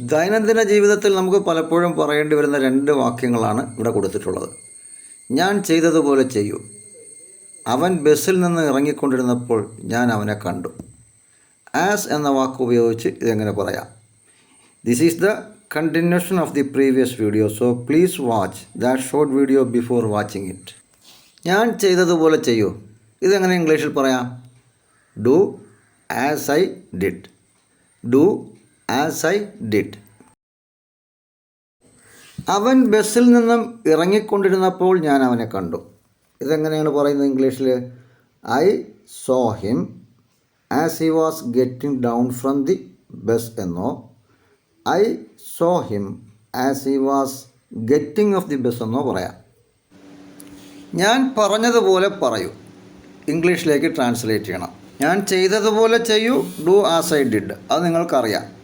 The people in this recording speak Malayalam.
ദൈനംദിന ജീവിതത്തിൽ നമുക്ക് പലപ്പോഴും പറയേണ്ടി വരുന്ന രണ്ട് വാക്യങ്ങളാണ് ഇവിടെ കൊടുത്തിട്ടുള്ളത്. ഞാൻ ചെയ്തതുപോലെ ചെയ്യൂ. അവൻ ബസ്സിൽ നിന്ന് ഇറങ്ങിക്കൊണ്ടിരുന്നപ്പോൾ ഞാൻ അവനെ കണ്ടു. ആസ് എന്ന വാക്ക് ഉപയോഗിച്ച് ഇതെങ്ങനെ പറയാം? This is the continuation of the previous video, so please watch that short video before watching it. ഞാൻ ചെയ്തതുപോലെ ചെയ്യൂ. ഇതെങ്ങനെ ഇംഗ്ലീഷിൽ പറയാം? Do as I did. Do as I did. അവൻ ബസ്സിൽ നിന്നും ഇറങ്ങിക്കൊണ്ടിരുന്നപ്പോൾ ഞാൻ അവനെ കണ്ടു. ഇതെങ്ങനെയാണ് പറയുന്നത് ഇംഗ്ലീഷിൽ? I saw him as he was getting down from the bus എന്നോ I saw him as he was getting off the bus എന്നോ പറയാം. ഞാൻ പറഞ്ഞതുപോലെ പറയൂ ഇംഗ്ലീഷിലേക്ക് ട്രാൻസ്ലേറ്റ് ചെയ്യണം. ഞാൻ ചെയ്തതുപോലെ ചെയ്യൂ, ഡു ആസ് ഐ ഡിഡ്. അത് നിങ്ങൾക്കറിയാം.